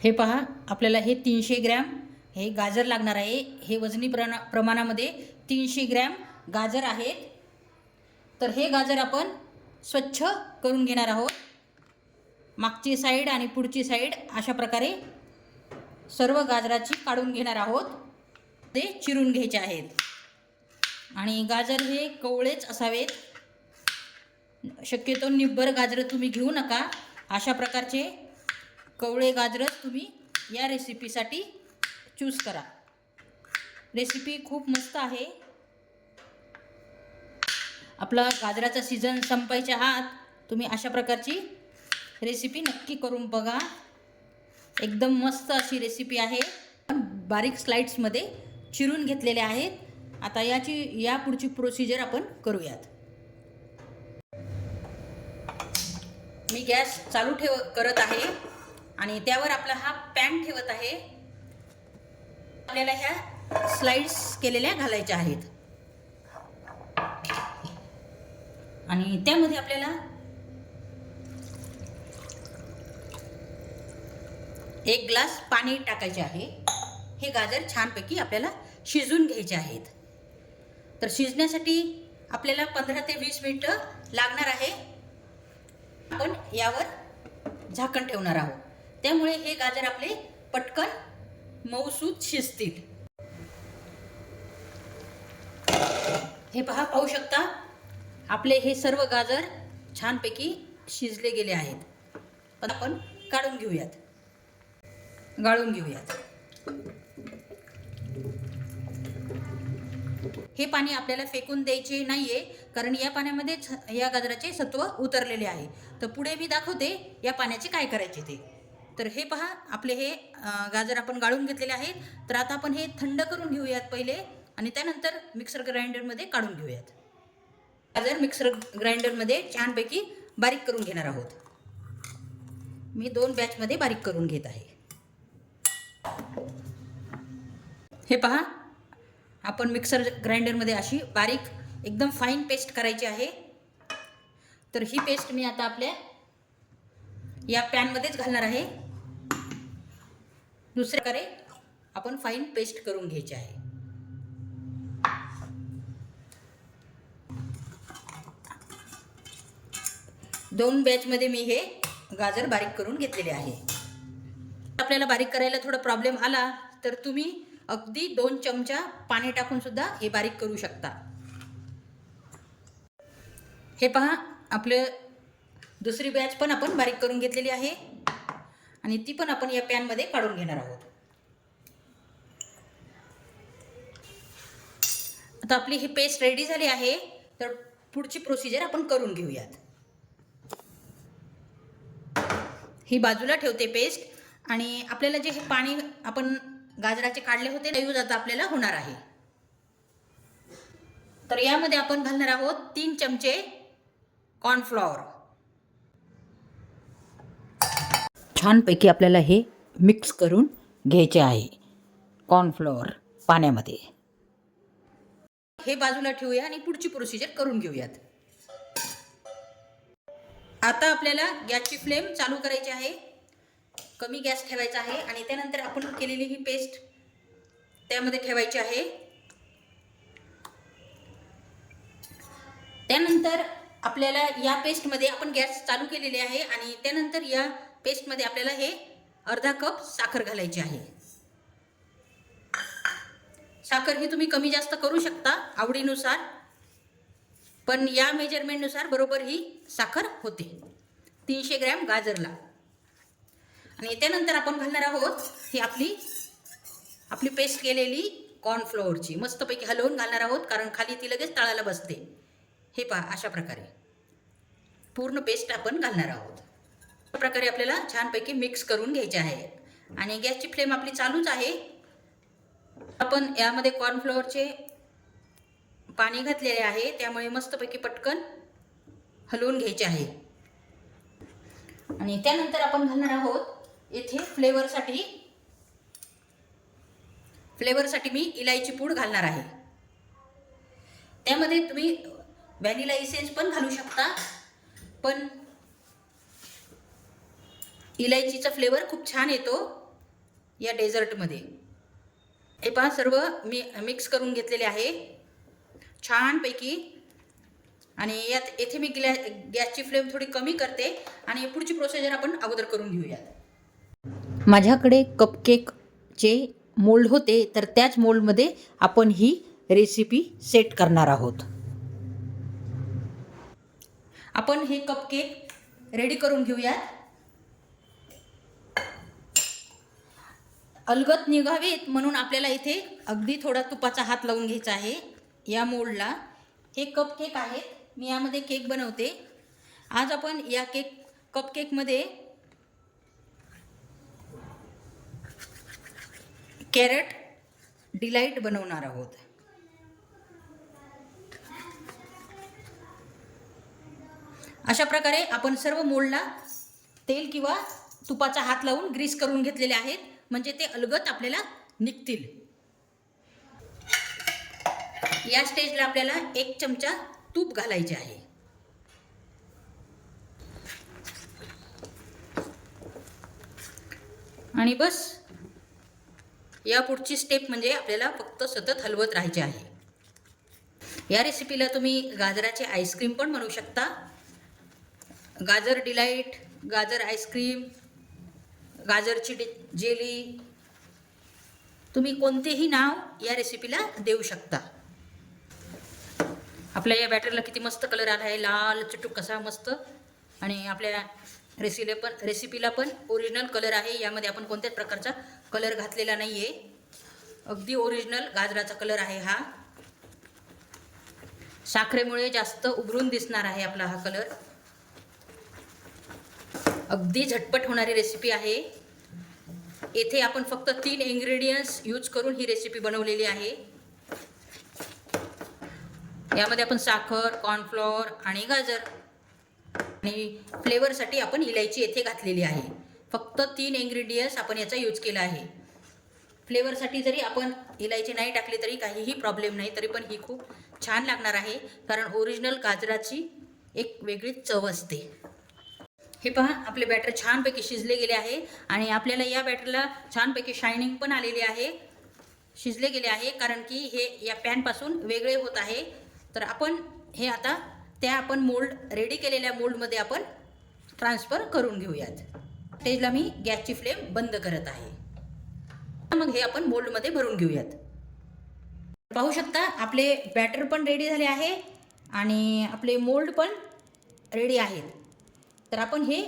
हे पहा, आपल्याला हे 300 ग्रॅम हे गाजर लागणार आहे. हे वजनी प्रमाणामध्ये 300 ग्रॅम गाजर आहेत. तर हे गाजर आपण स्वच्छ करून घेणार आहोत. मागची साईड आणि पुढची साईड अशा प्रकारे सर्व गाजराची काढून घेणार आहोत. ते चिरून घ्यायचे आहेत आणि गाजर हे कवळेच असावेत. शक्यतो निब्बर गाजर तुम्ही घेऊ नका. अशा प्रकारचे कवळे गाजरच तुम्ही या रेसिपीसाठी चूज करा. रेसिपी खूप मस्त आहे. आपला गाजराचा सीझन संपायच्या आत तुम्ही अशा प्रकारची रेसिपी नक्की करून बघा. एकदम मस्त अशी रेसिपी आहे. बारीक स्लाइड्समध्ये चिरून घेतलेले आहेत. आता या पुढची प्रोसिजर आपण करूयात. मी गॅस चालू करत आहे आणि त्यावर आपला हा पॅन ठेवत आहे. आपल्याला ह्या स्लाइड्स केलेल्या घालायच्या आहेत आणि त्यामध्ये आपल्याला एक ग्लास पाणी टाकायचे आहे. हे गाजर छानपैकी आपल्याला शिजून घ्यायचे आहेत. तर शिजण्यासाठी आपल्याला 15 ते 20 मिनिटं लागणार आहे. आपण यावर झाकण ठेवणार आहोत. त्यामुळे हे गाजर आपले पटकन मऊसूत शिजतील. हे पहा, पाहू शकता आपले हे सर्व गाजर छानपैकी शिजले गेले आहेत. पण आपण गाळून घेऊयात. हे पाणी आपल्याला फेकून द्यायचे नाहीये, कारण या पाण्यामध्येच या गाजराचे सत्व उतरलेले आहे. तर पुढे मी दाखवते या पाण्याचे काय करायचे ते. तर हे पहा, आपले हे गाजर आपण गाळून घेतलेले आहेत. तर आता आपण हे थंड करून घेऊयात पहिले आणि त्यानंतर मिक्सर ग्राइंडरमध्ये काढून घेऊयात. गाजर मिक्सर ग्राइंडरमध्ये छानपैकी बारीक करून घेणार आहोत. मी 2 बॅचमध्ये बारीक करून घेत आहे. हे पहा, आपण मिक्सर ग्राइंडरमध्ये अशी बारीक एकदम फाईन पेस्ट करायची आहे. तर ही पेस्ट मी आता आपल्या या पॅनमध्येच घालणार आहे. दुसऱ्या प्रकारे आपण फाईन पेस्ट करून घ्यायची आहे. दोन बॅचमध्ये मी हे गाजर बारीक करून घेतलेले आहे. आपल्याला बारीक करायला थोडा प्रॉब्लेम आला तर तुम्ही अगदी 2 चमचा पाणी टाकून सुद्धा हे बारीक करू शकता. हे पहा, आपलं दुसरी बॅच पण आपण बारीक करून घेतलेली आहे आणि ती पण आपण या पॅनमध्ये काढून घेणार आहोत. आता आपली ही पेस्ट रेडी झाली आहे. तर पुढची प्रोसिजर आपण करून घेऊयात. ही बाजूला ठेवते पेस्ट आणि आपल्याला जे हे पाणी आपण गाजराचे काढले होते ते यूज आता आपल्याला होणार आहे. तर यामध्ये आपण घालणार आहोत 3 चमचे कॉर्नफ्लॉवर. छानपैकी आपल्याला हे मिक्स करून घ्यायचे आहे कॉर्नफ्लॉवर पाण्यामध्ये. हे बाजूला ठेवूया आणि पुढची प्रोसिजर करून घेऊयात. आता आपल्याला गॅसची फ्लेम चालू करायची आहे. कमी गॅस ठेवायचा आहे आणि त्यानंतर आपण केलेली ही पेस्ट त्यामध्ये ठेवायची आहे. त्यानंतर आपल्याला या पेस्टमध्ये आपण गॅस चालू केलेले आहे आणि त्यानंतर या पेस्टमध्ये आपल्याला हे अर्धा कप साखर घालायची आहे. साखर ही तुम्ही कमी जास्त करू शकता आवडीनुसार, पण या मेजरमेंटनुसार बरोबर ही साखर होते 300 ग्रॅम गाजरला. आणि त्यानंतर आपण घालणार आहोत ही आपली पेस्ट केलेली कॉर्नफ्लोअरची. मस्तपैकी हलवून घालणार आहोत, कारण खाली ती लगेच तळाला बसते. हे पहा, अशा प्रकारे पूर्ण पेस्ट आपण घालणार आहोत. अशा प्रकारे आपल्याला छानपैकी मिक्स करून घ्यायचे आहे आणि गॅसची फ्लेम आपली चालूच आहे. आपण यामध्ये कॉर्नफ्लोअरचे पाणी घातलेले आहे, त्यामुळे मस्तपैकी पटकन हलवून घ्यायचे आहे. आणि त्यानंतर आपण घालणार आहोत येथे फ्लेवरसाठी मी इलायची पूड घालणार आहे. त्यामध्ये तुम्ही व्हॅनिला इसेन्स पण घालू शकता, पण इलायचीचा फ्लेवर खूप छान येतो या डेझर्टमध्ये. हे पहा सर्व मी मिक्स करून घेतलेले आहे छानपैकी. आणि येथे मी गॅसची फ्लेम थोडी कमी करते आणि पुढची प्रोसिजर आपण अगोदर करून घेऊयात. माझ्याकडे कपकेकचे मोल्ड होते, तर त्याच मोल्डमध्ये आपण ही रेसिपी सेट करणार आहोत. आपण हे कपकेक रेडी करून घेऊयात. अलगद निघावेत म्हणून आपल्याला इथे अगदी थोडा तुपाचा हात लावून घ्यायचा आहे या मोल्डला. हे कपकेक आहेत, मी यामध्ये केक बनवते. आज आपण या कपकेकमध्ये कॅरट डिलाईट बनवणार आहोत. अशा प्रकारे आपण सर्व मोल्डला तेल किंवा तुपाचा हात लावून ग्रीस करून घेतलेले आहेत, म्हणजे ते अलगद आपल्याला निघतील. या स्टेजला आपल्याला 1 चमचा तूप घालायचे आहे. आणि बस या पुढची स्टेप म्हणजे आपल्याला फक्त सतत हलवत राहायचे आहे. या रेसिपीला तुम्ही गाजराचे आईस्क्रीम पण बनवू शकता. गाजर डिलाईट, गाजर आईस्क्रीम, गाजरची जेली, तुम्ही कोणतेही नाव या रेसिपीला देऊ शकता. आपल्या या बॅटरला किती मस्त कलर आला आहे, लाल चुटूक कसा मस्त. आणि आपल्या रेसिपीला पण ओरिजिनल कलर आहे. यामध्ये आपण कोणत्याच प्रकारचा कलर घातलेला नाही आहे. अगदी ओरिजिनल गाजराचा कलर आहे हा. साखरेमुळे जास्त उभरून दिसणार आहे आपला हा कलर. अगदी झटपट होणारी रेसिपी आहे. येथे आपण फक्त 3 इंग्रेडियंट्स यूज करून ही रेसिपी बनवलेली आहे. यामध्ये आपण साखर, कॉर्नफ्लॉवर आणि गाजर आणि फ्लेवरसाठी आपण इलायची येथे घातलेली आहे. फक्त 3 इंग्रेडियंट्स आपण याचा यूज केला आहे. फ्लेवरसाठी जरी आपण इलायची नाही टाकली तरी काहीही प्रॉब्लेम नाही, तरी पण ही खूप छान लागणार आहे, कारण ओरिजिनल गाजराची एक वेगळीच चव असते. हे पहा आपले बॅटर छानपैकी शिजले गेले आहे आणि आपल्याला या बॅटरला छानपैकी शायनिंग पण आलेली आहे. शिजले गेले आहे कारण की हे या पॅनपासून वेगळे होत आहे. तर आपण हे आता त्या आपण मोल्ड रेडी केलेल्या मोल्डमध्ये आपण ट्रान्सफर करून घेऊयात. स्टेजला मी गॅसची फ्लेम बंद करत आहे. मग हे आपण मोल्डमध्ये भरून घेऊयात. पाहू शकता आपले बॅटर पण रेडी झाले आहे आणि आपले मोल्ड पण रेडी आहेत. तर आपण हे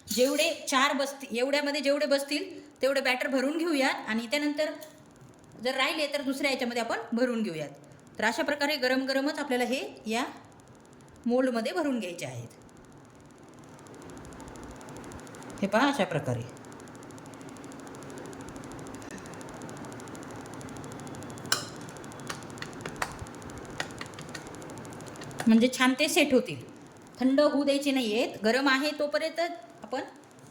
जेवढे 4 बसतील एवढ्यामध्ये जेवढे बसतील तेवढे बॅटर भरून घेऊयात आणि त्यानंतर जर राहिले तर दुसऱ्या याच्यामध्ये आपण भरून घेऊयात. तर अशा प्रकारे गरम गरमच आपल्याला हे या मोल्डमध्ये भरून घ्यायचे आहेत. हे पहा अशा प्रकारे. म्हणजे छान ते सेट होतील. थंड होऊ द्यायचे नाही आहेत, गरम आहे तोपर्यंत आपण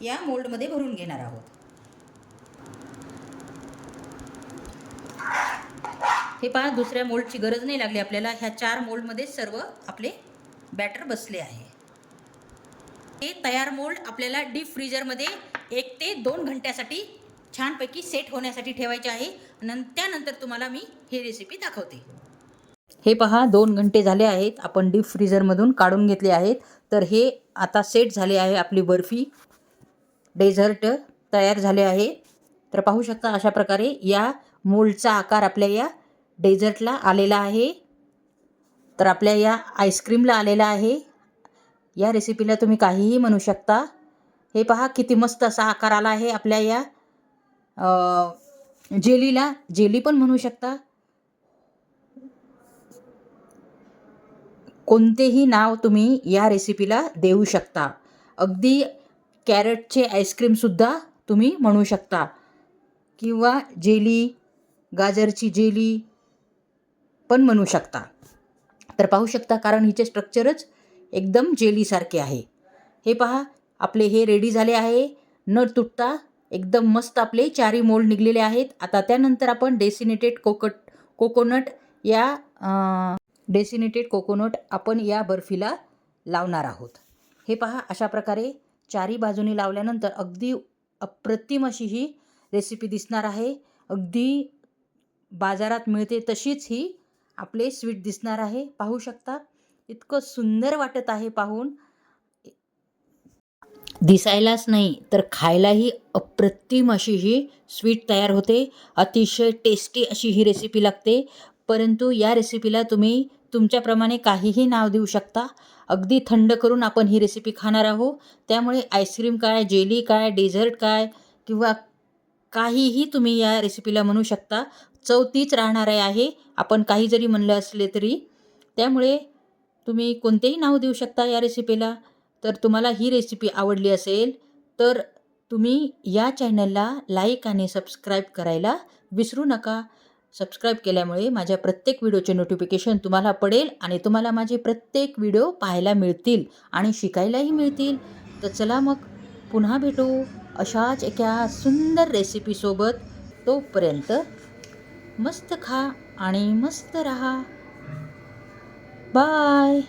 या मोल्डमध्ये भरून घेणार आहोत. हे पहा दुसऱ्या मोल्डची गरज नाही लागली आपल्याला. ह्या 4 मोल्डमध्ये सर्व आपले बॅटर बसले आहे. हे तयार मोल्ड आपल्याला डीप फ्रीजरमध्ये 1 ते 2 घंट्यासाठी छानपैकी सेट होण्यासाठी ठेवायचे आहे. त्यानंतर तुम्हाला मी ही रेसिपी दाखवते. हे पहा 2 घंटे झाले आहेत, आपण डीप फ्रीजरमधून काढून घेतले आहेत. तर हे आता सेट झाले आहे. आपली बर्फी डेझर्ट तयार झाले आहे. तर पाहू शकता अशा प्रकारे या मोल्डचा आकार आपल्या या डेझर्टला आलेला आहे. तर आपल्या या आईस्क्रीमला आलेला आहे. या रेसिपीला तुम्ही काहीही म्हणू शकता. हे पहा किती मस्त असा आकार आला आहे. आपल्या या जेलीला जेली पण म्हणू शकता. कोणतेही नाव तुम्ही या रेसिपीला देऊ शकता. अगदी कॅरटचे आईस्क्रीमसुद्धा तुम्ही म्हणू शकता किंवा जेली, गाजरची जेली पण म्हणू शकता. तर पाहू शकता कारण हिचे स्ट्रक्चरच एकदम जेलीसारखे आहे. हे पहा आपले हे रेडी झाले आहे. न तुटता एकदम मस्त आपले 4 मोल्ड निघलेले आहेत. आता त्यानंतर आपण डेसिनेटेड कोकोनट आपण या बर्फीला लावणार आहोत. हे पहा अशा प्रकारे 4 बाजूनी लावल्यानंतर अगदी अप्रतिम अशी ही रेसिपी दिसणार आहे. अगदी बाजारात मिळते तशीच ही आपले स्वीट दिसणार आहे. पाहू शकता, इतकं सुंदर वाटत आहे पाहून. दिसायलाच नाही तर खायलाही अप्रतिम अशी ही स्वीट तयार होते. अतिशय टेस्टी अशी ही रेसिपी लागते. परंतु या रेसिपीला तुम्ही तुमच्याप्रमाणे काहीही नाव देऊ शकता. अगदी थंड करून आपण ही रेसिपी खाणार आहोत. त्यामुळे आईस्क्रीम काय, जेली काय, डेझर्ट काय किंवा काहीही तुम्ही या रेसिपीला म्हणू शकता. चव तीच राहणार आहे आपण काही जरी म्हणलं असले तरी. त्यामुळे तुम्ही कोणतेही नाव देऊ शकता या रेसिपीला. तर तुम्हाला ही रेसिपी आवडली असेल तर तुम्ही या चॅनलला लाईक आणि सबस्क्राईब करायला विसरू नका. सबस्क्राईब केल्यामुळे माझ्या प्रत्येक व्हिडिओचे नोटिफिकेशन तुम्हाला पडेल आणि तुम्हाला माझे प्रत्येक व्हिडिओ पाहायला मिळतील आणि शिकायलाही मिळतील. तर चला मग पुन्हा भेटू अशाच एका सुंदर रेसिपीसोबत. तोपर्यंत मस्त खा आणि मस्त रहा. बाय.